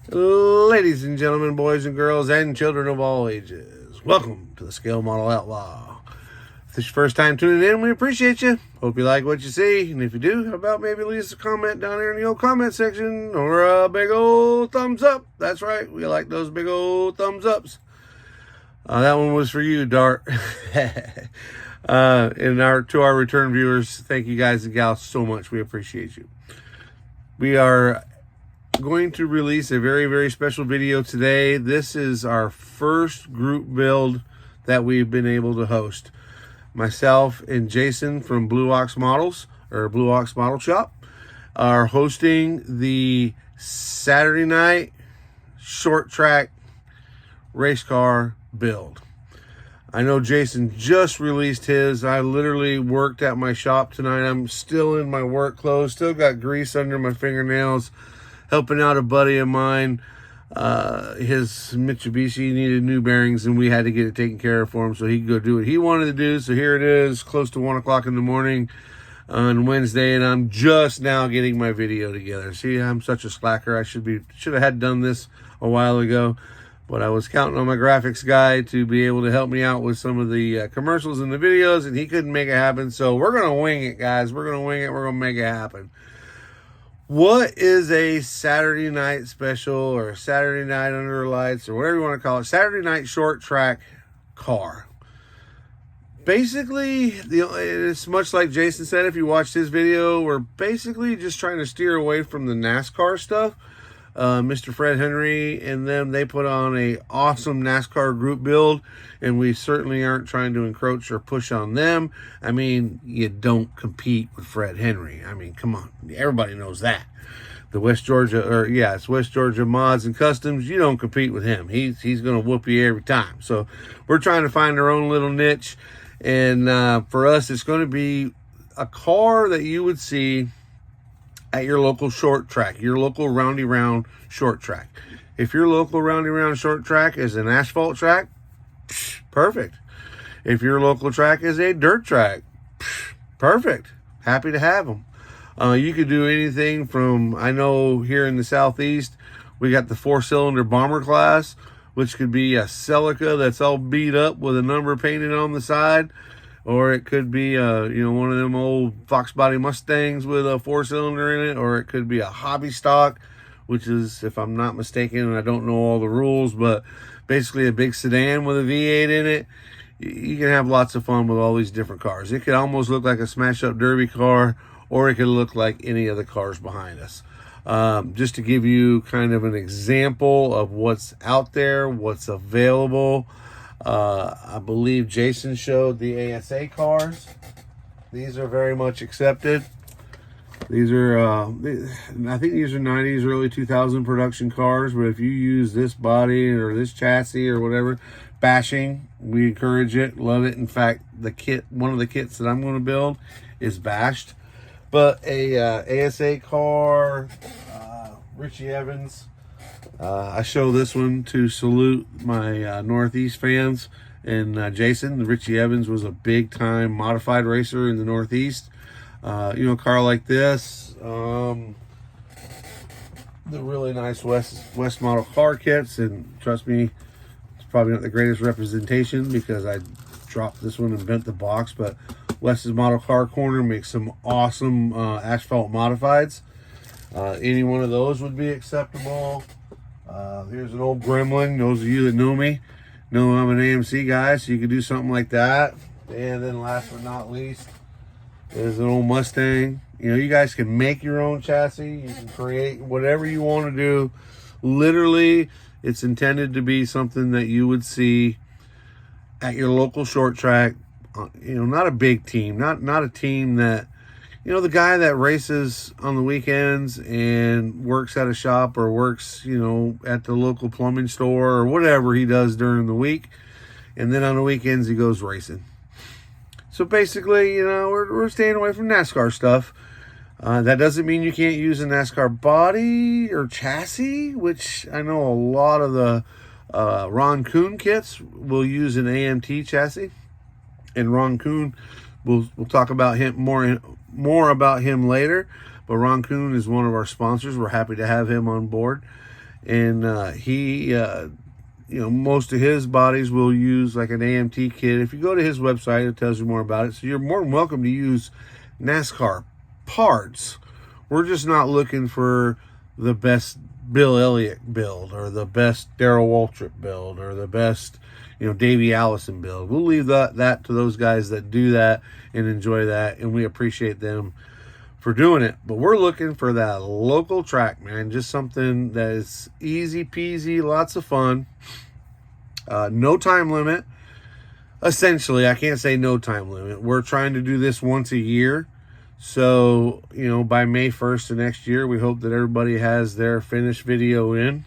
Ladies and gentlemen, boys and girls, and children of all ages, welcome to the Scale Model Outlaw. If this is your first time tuning in, we appreciate you. Hope you like what you see, and if you do, how about maybe leave us a comment down there in the old comment section, or a big old thumbs up. That's right, we like those big old thumbs ups. That one was for you, Dart. And to our return viewers, thank you guys and gals so much. We appreciate you. We are going to release a very, very special video today. This is our first group build that we've been able to host. Myself and Jason from Blue Ox Models, or Blue Ox Model Shop, are hosting the Saturday night short track race car build. I know Jason just released his. I literally worked at my shop tonight. I'm still in my work clothes, still got grease under my fingernails, helping out a buddy of mine. His Mitsubishi needed new bearings, and we had to get it taken care of for him so he could go do what he wanted to do. So here it is, close to 1 o'clock in the morning on Wednesday, and I'm just now getting my video together. See, I'm such a slacker. I should have had done this a while ago, but I was counting on my graphics guy to be able to help me out with some of the commercials and the videos, and he couldn't make it happen. So we're going to wing it, guys. We're going to wing it. We're going to make it happen. What is a Saturday night special, or Saturday night under the lights, or whatever you want to call it, Saturday night short track car? Basically, it's much like Jason said. If you watched his video, we're basically just trying to steer away from the NASCAR stuff. Mr. Fred Henry and them, they put on a awesome NASCAR group build, and we certainly aren't trying to encroach or push on them. I mean, you don't compete with Fred Henry. I mean, come on, everybody knows that. The West Georgia, it's West Georgia Mods and Customs. You don't compete with him. He's going to whoop you every time. So we're trying to find our own little niche, and for us, it's going to be a car that you would see at your local short track, your local roundy round short track. If your local roundy round short track is an asphalt track, perfect. If your local track is a dirt track, perfect. Happy to have them. You could do anything from, I know here in the Southeast, we got the 4-cylinder bomber class, which could be a Celica that's all beat up with a number painted on the side. Or it could be, one of them old Fox body Mustangs with a 4-cylinder in it. Or it could be a hobby stock, which is, if I'm not mistaken, and I don't know all the rules, but basically a big sedan with a V8 in it. You can have lots of fun with all these different cars. It could almost look like a smash-up derby car, or it could look like any of the cars behind us. Just to give you kind of an example of what's out there, what's available. I believe Jason showed the ASA cars. These are very much accepted. These are, I think these are 90s, early 2000 production cars, but if you use this body or this chassis or whatever, bashing, we encourage it, love it. In fact, one of the kits that I'm going to build is bashed. But a ASA car, Richie Evans, I show this one to salute my Northeast fans. And Jason, Richie Evans, was a big-time modified racer in the Northeast. A car like this, the really nice West model car kits. And trust me, it's probably not the greatest representation because I dropped this one and bent the box. But West's Model Car Corner makes some awesome asphalt modifieds. Any one of those would be acceptable. Here's an old Gremlin. Those of you that know me know I'm an AMC guy, so you could do something like that. And then last but not least is an old Mustang. You guys can make your own chassis. You can create whatever you want to do. Literally, it's intended to be something that you would see at your local short track. Not a big team, not a team that, the guy that races on the weekends and works at a shop or works, at the local plumbing store or whatever he does during the week. And then on the weekends, he goes racing. So basically, we're staying away from NASCAR stuff. That doesn't mean you can't use a NASCAR body or chassis, which I know a lot of the Ron Kuhn kits will use an AMT chassis. And Ron Kuhn, we'll talk about him more about him later. But Ron Kuhn is one of our sponsors. We're happy to have him on board. And most of his bodies will use like an AMT kit. If you go to his website, it tells you more about it. So you're more than welcome to use NASCAR parts. We're just not looking for the best Bill Elliott build or the best Darrell Waltrip build or the best, Davey Allison build. We'll leave that to those guys that do that and enjoy that, and we appreciate them for doing it. But we're looking for that local track, man. Just something that is easy peasy, lots of fun. No time limit. Essentially, I can't say no time limit. We're trying to do this once a year. So, by May 1st of next year, we hope that everybody has their finished video in.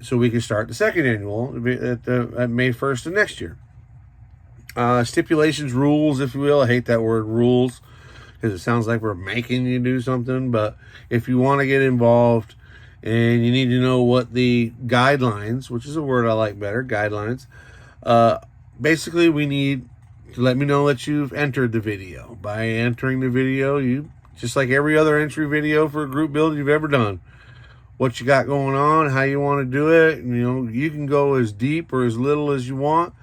So we can start the second annual at May 1st of next year. Stipulations, rules, if you will. I hate that word rules because it sounds like we're making you do something. But if you want to get involved and you need to know what the guidelines, which is a word I like better, guidelines, basically we need to let me know that you've entered the video. By entering the video, you, just like every other entry video for a group build you've ever done, what you got going on, how you want to do it. You can go as deep or as little as you want,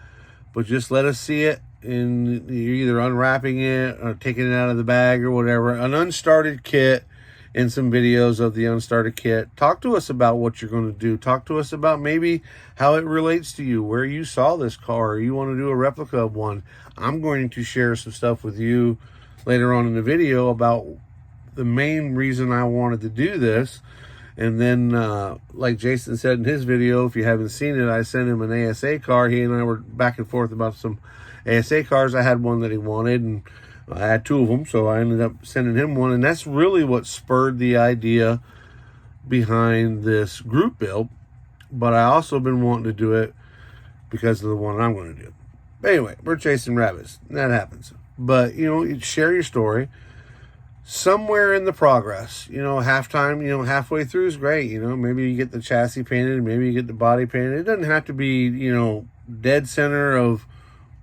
but just let us see it. And you're either unwrapping it or taking it out of the bag or whatever. An unstarted kit and some videos of the unstarted kit. Talk to us about what you're going to do. Talk to us about maybe how it relates to you, where you saw this car, or you want to do a replica of one. I'm going to share some stuff with you later on in the video about the main reason I wanted to do this. And then, like Jason said in his video, if you haven't seen it, I sent him an ASA car. He and I were back and forth about some ASA cars. I had one that he wanted, and I had two of them, so I ended up sending him one. And that's really what spurred the idea behind this group build. But I also been wanting to do it because of the one I'm going to do. But anyway, we're chasing rabbits. That happens. But, you share your story. Somewhere in the progress, halftime, halfway through is great. Maybe you get the chassis painted, maybe you get the body painted. It doesn't have to be, dead center of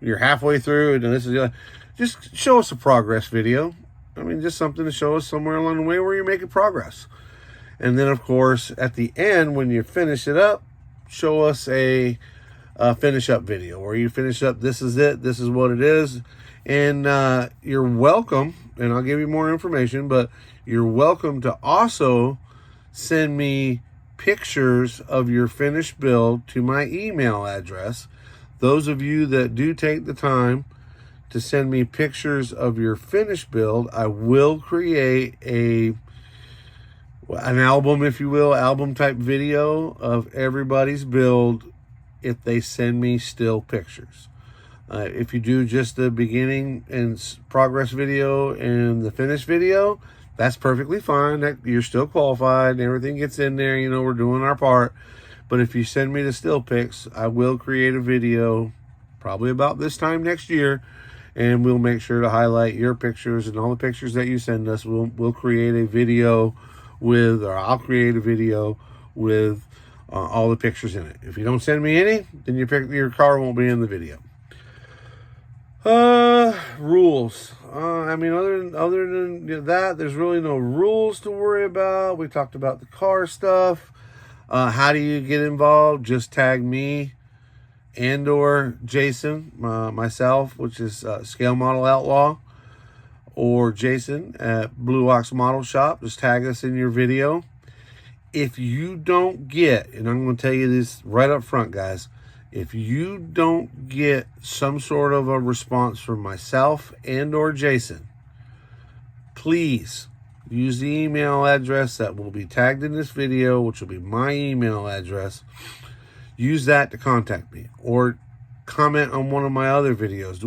you're halfway through and this is just show us a progress video. Just something to show us somewhere along the way where you're making progress. And then, of course, at the end, when you finish it up, show us a finish up video where you finish up. This is it. This is what it is. And you're welcome, and I'll give you more information, but you're welcome to also send me pictures of your finished build to my email address. Those of you that do take the time to send me pictures of your finished build, I will create an album, if you will, album type video of everybody's build if they send me still pictures. If you do just the beginning and progress video and the finished video, that's perfectly fine. You're still qualified and everything gets in there. We're doing our part. But if you send me the still pics, I will create a video probably about this time next year, and we'll make sure to highlight your pictures and all the pictures that you send us. We'll create a video I'll create a video with all the pictures in it. If you don't send me any, then your car won't be in the video. Rules. Other than that, there's really no rules to worry about. We talked about the car stuff. How do you get involved? Just tag me and or Jason, myself, which is Scale Model Outlaw, or Jason at Blue Ox Model Shop. Just tag us in your video. If you don't get, and I'm going to tell you this right up front, guys, if you don't get some sort of a response from myself and or Jason, please use the email address that will be tagged in this video, which will be my email address. Use that to contact me, or comment on one of my other videos.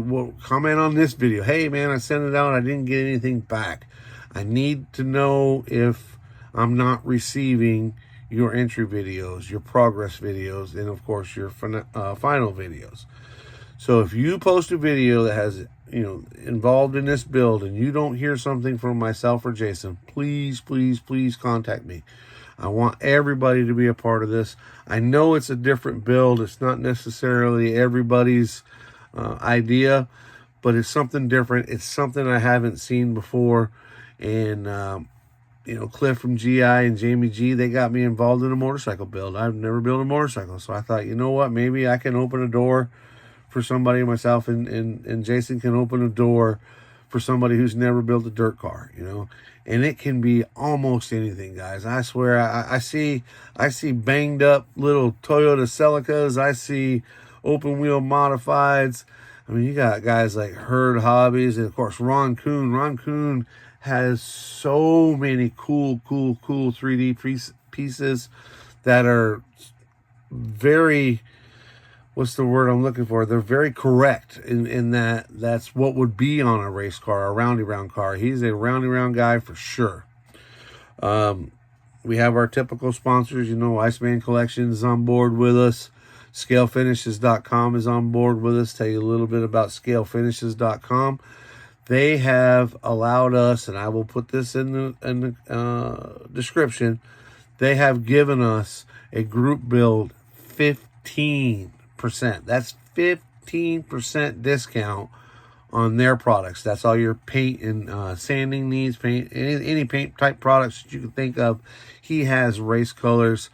Comment on this video. Hey, man, I sent it out. I didn't get anything back. I need to know if I'm not receiving your entry videos, your progress videos, and of course your final videos. So if you post a video that has involved in this build and you don't hear something from myself or Jason, please contact me. I want everybody to be a part of this. I know it's a different build. It's not necessarily everybody's idea, but it's something different. It's something I haven't seen before, and Cliff from GI and Jamie G, they got me involved in a motorcycle build. I've never built a motorcycle. So I thought, you know what, maybe I can open a door for somebody, myself and Jason can open a door for somebody who's never built a dirt car, and it can be almost anything, guys. I swear, I see banged up little Toyota Celicas. I see open wheel modifieds. I mean, you got guys like Herd Hobbies, and of course Ron Kuhn. Ron Kuhn has so many cool 3D pieces that are very, what's the word I'm looking for? They're very correct in that's what would be on a race car, a roundy round car. He's a roundy round guy for sure. We have our typical sponsors, Iceman Collections is on board with us. ScaleFinishes.com is on board with us. Tell you a little bit about ScaleFinishes.com. They have allowed us, and I will put this in the description, they have given us a group build 15%. That's 15% discount on their products. That's all your paint and sanding needs, paint, any paint type products that you can think of. He has race colors.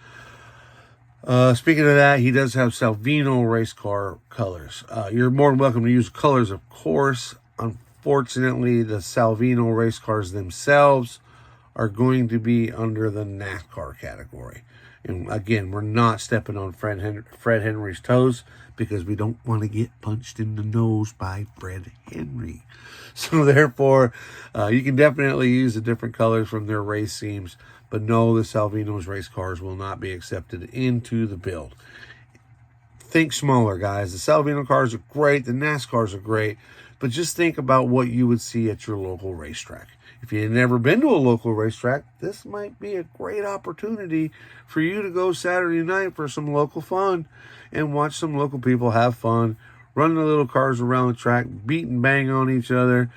Speaking of that, he does have Salvino race car colors. You're more than welcome to use colors, of course. Unfortunately, the Salvino race cars themselves are going to be under the NASCAR category. And again, we're not stepping on Fred Henry's toes because we don't want to get punched in the nose by Fred Henry. So therefore, you can definitely use the different colors from their race themes. But no, the Salvino's race cars will not be accepted into the build. Think smaller, guys. The Salvino cars are great. The NASCARs are great. But just think about what you would see at your local racetrack. If you've never been to a local racetrack, this might be a great opportunity for you to go Saturday night for some local fun and watch some local people have fun, run the little cars around the track, beat and bang on each other.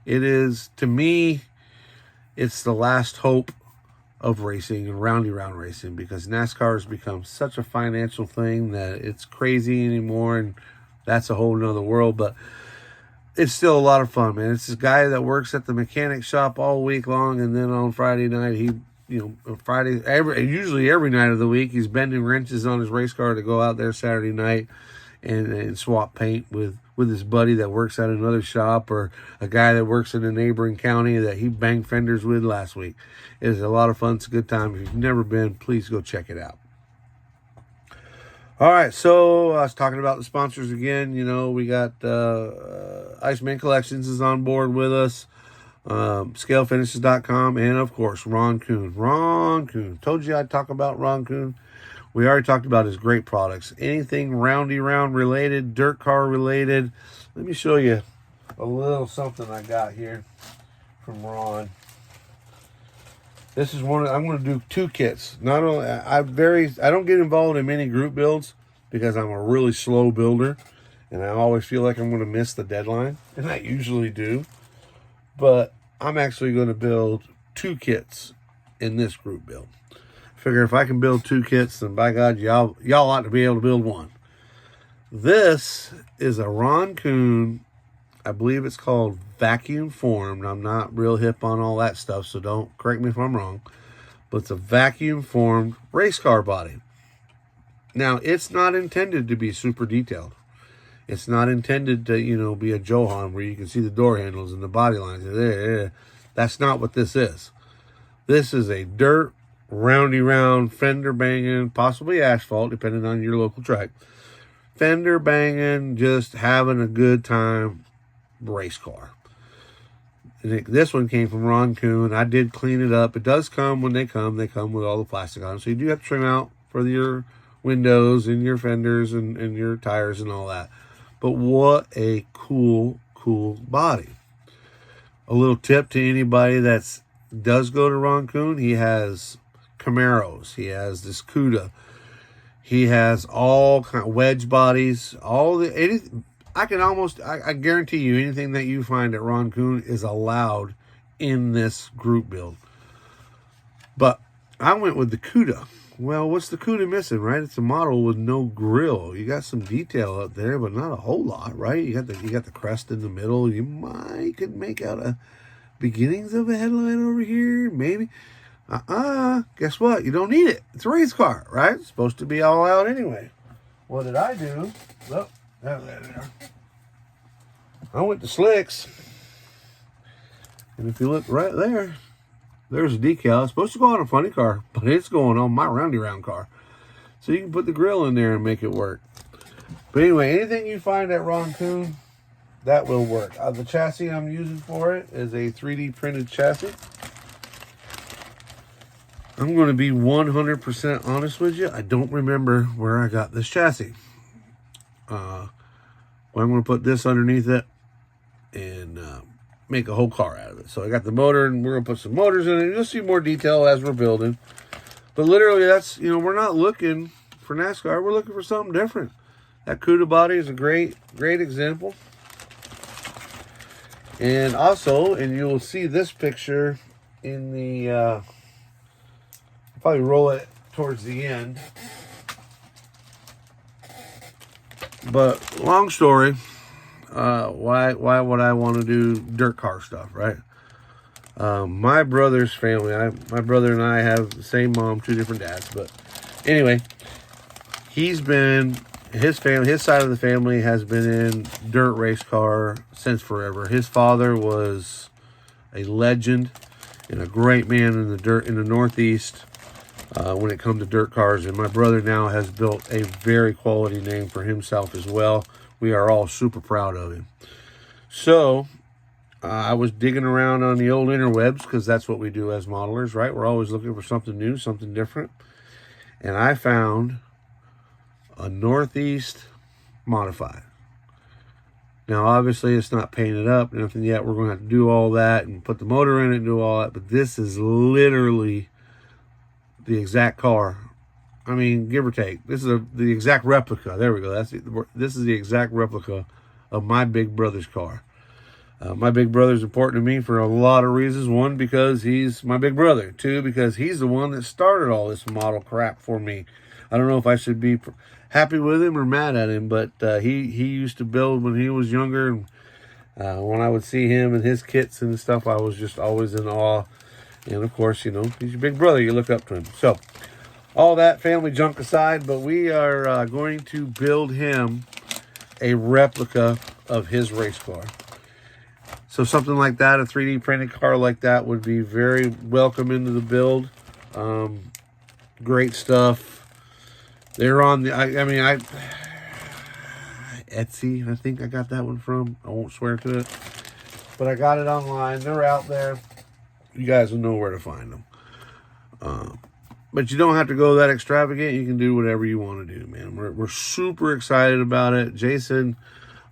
It is, to me, it's the last hope of racing and roundy round racing, because NASCAR has become such a financial thing that it's crazy anymore, and that's a whole nother world. But it's still a lot of fun, man. It's this guy that works at the mechanic shop all week long, and then on Friday night, usually every night of the week, he's bending wrenches on his race car to go out there Saturday night and swap paint with his buddy that works at another shop, or a guy that works in a neighboring county that he banged fenders with last week. It is a lot of fun. It's a good time. If you've never been, please go check it out. All right, so I was talking about the sponsors again. We got Iceman Collections is on board with us, ScaleFinishes.com, and of course, Ron Kuhn. Ron Kuhn. Told you I'd talk about Ron Kuhn. We already talked about his great products. Anything roundy round related, dirt car related. Let me show you a little something I got here from Ron. This is one. I'm going to do 2 kits. Not only I don't get involved in many group builds because I'm a really slow builder, and I always feel like I'm going to miss the deadline, and I usually do. But I'm actually going to build 2 kits in this group build. Figure if I can build 2 kits, then by God, y'all ought to be able to build 1. This is a Ron Kuhn. I believe it's called vacuum formed. I'm not real hip on all that stuff, so don't correct me if I'm wrong. But it's a vacuum formed race car body. Now, it's not intended to be super detailed. It's not intended to, be a Johan where you can see the door handles and the body lines. That's not what this is. This is a dirt, roundy round, fender banging, possibly asphalt, depending on your local track. Fender banging, just having a good time race car. And this one came from Ron Kuhn. I did clean it up. It does come when they come with all the plastic on. So you do have to trim out for your windows and your fenders and your tires and all that. But what a cool body. A little tip to anybody that does go to Ron Kuhn. He has Camaros. He has this Cuda. He has all kind of wedge bodies. I guarantee you anything that you find at Ron Kuhn is allowed in this group build. But I went with the Cuda. Well, what's the Cuda missing, right? It's a model with no grill. You got some detail up there, but not a whole lot, right? You got the crest in the middle. You could make out beginnings of a headlight over here, maybe. Guess what? You don't need it. It's a race car, right? It's supposed to be all out anyway. What did I do? Look, there. I went to Slicks. And if you look right there, there's a decal. It's supposed to go on a funny car, but it's going on my roundy round car. So you can put the grill in there and make it work. But anyway, anything you find at Ron Coon, that will work. The chassis I'm using for it is a 3D printed chassis. I'm going to be 100% honest with you. I don't remember where I got this chassis. Well, I'm going to put this underneath it and make a whole car out of it. So I got the motor, and we're going to put some motors in it. You'll see more detail as we're building. But literally, that's, you know, we're not looking for NASCAR. We're looking for something different. That CUDA body is a great example. And also, and you'll see this picture in the, I'll probably roll it towards the end. But long story, why would I want to do dirt car stuff, right? My brother's family, my brother and I have the same mom, 2 different dads. But anyway, his side of the family has been in dirt race car since forever. His father was a legend and a great man in the Northeast when it comes to dirt cars. And my brother now has built a very quality name for himself as well. We are all super proud of him. So I was digging around on the old interwebs, because that's what we do as modelers, right? We're always looking for something new, something different. And I found a Northeast modified. Now, obviously, it's not painted up, nothing yet. We're going to have to do all that and put the motor in it and do all that. But this is literally the exact car. I mean, give or take. This is the exact replica. There we go. This is the exact replica of my big brother's car. My big brother's important to me for a lot of reasons. 1, because he's my big brother. 2, because he's the one that started all this model crap for me. I don't know if I should be happy with him or mad at him, but he used to build when he was younger. And when I would see him and his kits and stuff, I was just always in awe. And of course, you know, he's your big brother. You look up to him. So all that family junk aside, but we are going to build him a replica of his race car. So something like that, a 3D printed car like that, would be very welcome into the build. Great stuff. They're on the, Etsy, I think I got that one from. I won't swear to it. But I got it online. They're out there. You guys will know where to find them. But you don't have to go that extravagant. You can do whatever you want to do, man. We're super excited about it. Jason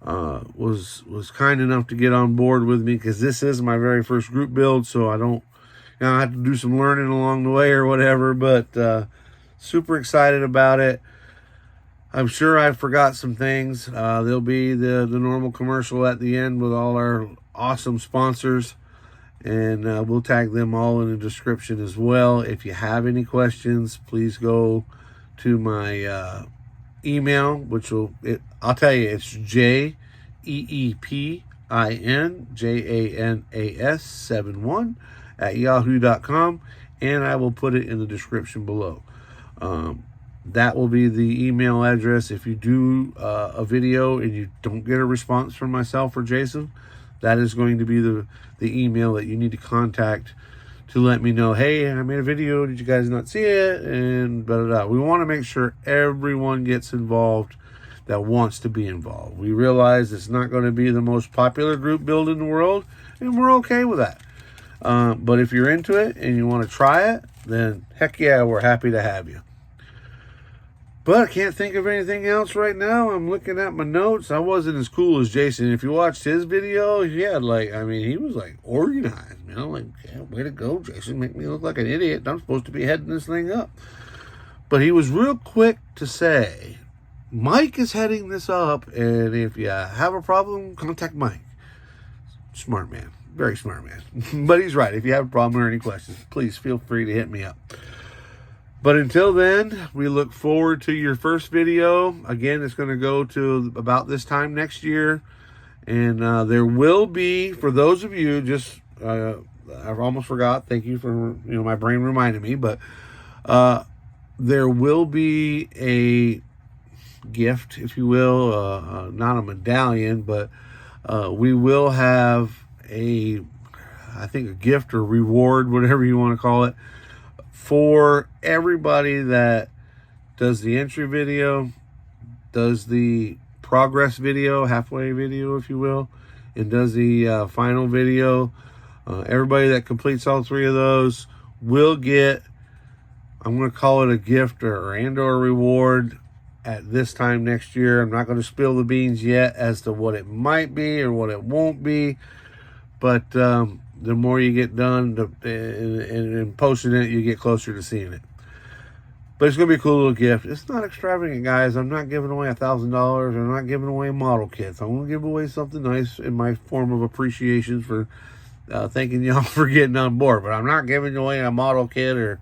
was kind enough to get on board with me, because this is my very first group build, so I don't, you know, I have to do some learning along the way or whatever. But super excited about it. I'm sure I forgot some things. There'll be the normal commercial at the end with all our awesome sponsors. And we'll tag them all in the description as well. If you have any questions, please go to my email, which I'll tell you, it's JEEPINJANAS71 at yahoo.com. And I will put it in the description below. That will be the email address. If you do a video and you don't get a response from myself or Jason, that is going to be the email that you need to contact to let me know, hey, I made a video, did you guys not see it? And blah, blah, blah. We want to make sure everyone gets involved that wants to be involved. We realize it's not going to be the most popular group build in the world, and we're okay with that. But if you're into it and you want to try it, then heck yeah, we're happy to have you. But I can't think of anything else right now. I'm looking at my notes. I wasn't as cool as Jason. If you watched his video, he had he was like organized. You know, like, yeah, way to go, Jason. Make me look like an idiot. I'm supposed to be heading this thing up. But he was real quick to say, Mike is heading this up, and if you have a problem, contact Mike. Smart man. Very smart man. But he's right. If you have a problem or any questions, please feel free to hit me up. But until then, we look forward to your first video. Again, it's going to go to about this time next year. And there will be, for those of you, just I almost forgot. Thank you for, my brain reminding me. But there will be a gift, if you will, not a medallion, but we will have I think a gift or reward, whatever you want to call it, for everybody that does the entry video, does the progress video, halfway video, if you will, and does the final video. Everybody that completes all three of those will get, I'm going to call it a gift or a reward at this time next year. I'm not going to spill the beans yet as to what it might be or what it won't be, but the more you get done and posting it, you get closer to seeing it. But it's going to be a cool little gift. It's not extravagant, guys. I'm not giving away $1,000. I'm not giving away model kits. I'm going to give away something nice in my form of appreciation for thanking y'all for getting on board. But I'm not giving away a model kit, or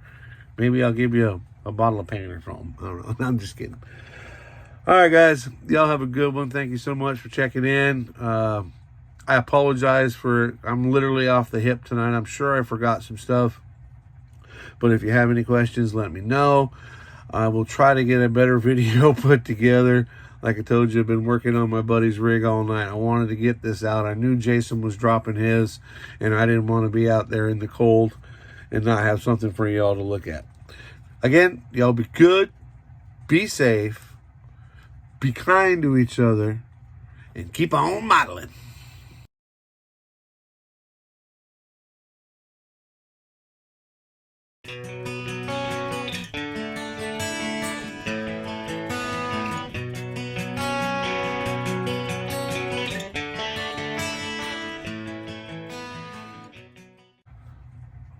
maybe I'll give you a bottle of paint or something. I don't know. I'm just kidding. All right, guys. Y'all have a good one. Thank you so much for checking in. I apologize I'm literally off the hip tonight. I'm sure I forgot some stuff. But if you have any questions, let me know. I will try to get a better video put together. Like I told you, I've been working on my buddy's rig all night. I wanted to get this out. I knew Jason was dropping his, and I didn't want to be out there in the cold and not have something for y'all to look at. Again, y'all be good, be safe, be kind to each other, and keep on modeling.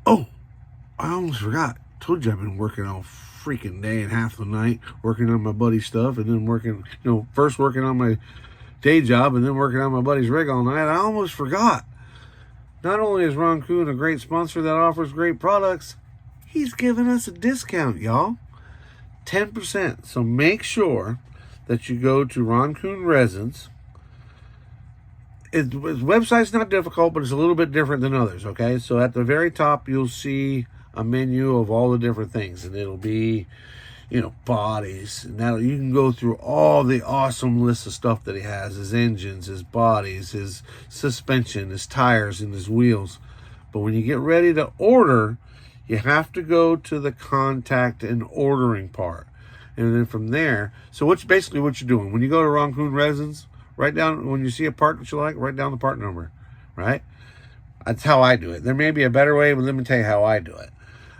Oh, I almost forgot. Told you I've been working all freaking day and half the night working on my buddy's stuff, and then working, first working on my day job and then working on my buddy's rig all night. I almost forgot. Not only is Ron Kuhn a great sponsor that offers great products, he's giving us a discount, y'all. 10%. So make sure that you go to Ron Kuhn Resins. His website's not difficult, but it's a little bit different than others, okay? So at the very top, you'll see a menu of all the different things, and it'll be, bodies. And now you can go through all the awesome list of stuff that he has, his engines, his bodies, his suspension, his tires, and his wheels. But when you get ready to order, you have to go to the contact and ordering part. And then from there, so basically what you're doing, when you go to Ron Kuhn Resins, write down, when you see a part that you like, write down the part number, right? That's how I do it. There may be a better way, but let me tell you how I do it.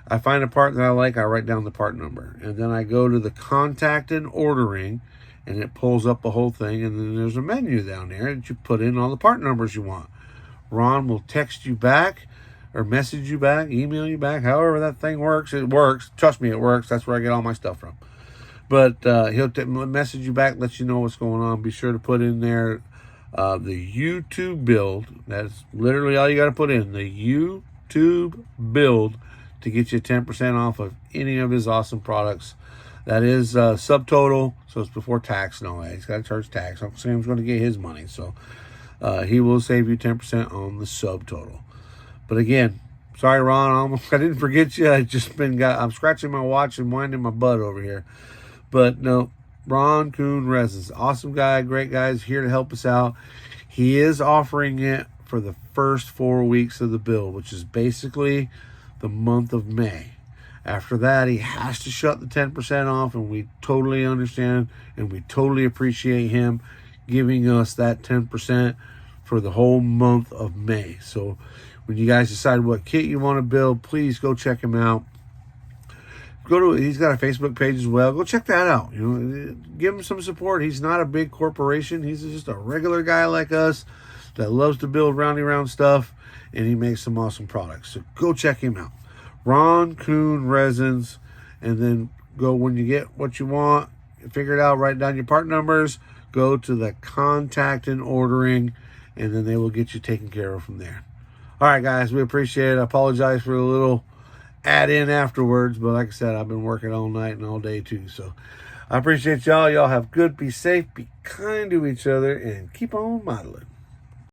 I find a part that I like, I write down the part number. And then I go to the contact and ordering, and it pulls up the whole thing. And then there's a menu down there that you put in all the part numbers you want. Ron will text you back or message you back, email you back, however that thing works. It works. Trust me, it works. That's where I get all my stuff from. But he'll message you back, let you know what's going on. Be sure to put in there the YouTube build. That's literally all you got to put in. The YouTube build to get you 10% off of any of his awesome products. That is subtotal, so it's before tax and all that. He's got to charge tax. I'm saying he's going to get his money. So he will save you 10% on the subtotal. But again, sorry, Ron, I didn't forget you. I'm scratching my watch and winding my butt over here. But no, Ron Kuhn Resins, awesome guy, great guy, is here to help us out. He is offering it for the first 4 weeks of the build, which is basically the month of May. After that, he has to shut the 10% off, and we totally understand and we totally appreciate him giving us that 10% for the whole month of May. So when you guys decide what kit you want to build, please go check him out. He's got a Facebook page as well. Go check that out. Give him some support. He's not a big corporation. He's just a regular guy like us that loves to build round stuff, and he makes some awesome products. So go check him out. Ron Kuhn Resins, and then go when you get what you want, figure it out, write down your part numbers, go to the contact and ordering, and then they will get you taken care of from there. All right, guys, we appreciate it. I apologize for a little add in afterwards, but like I said, I've been working all night and all day too. So I appreciate y'all. Y'all have good, be safe, be kind to each other, and keep on modeling.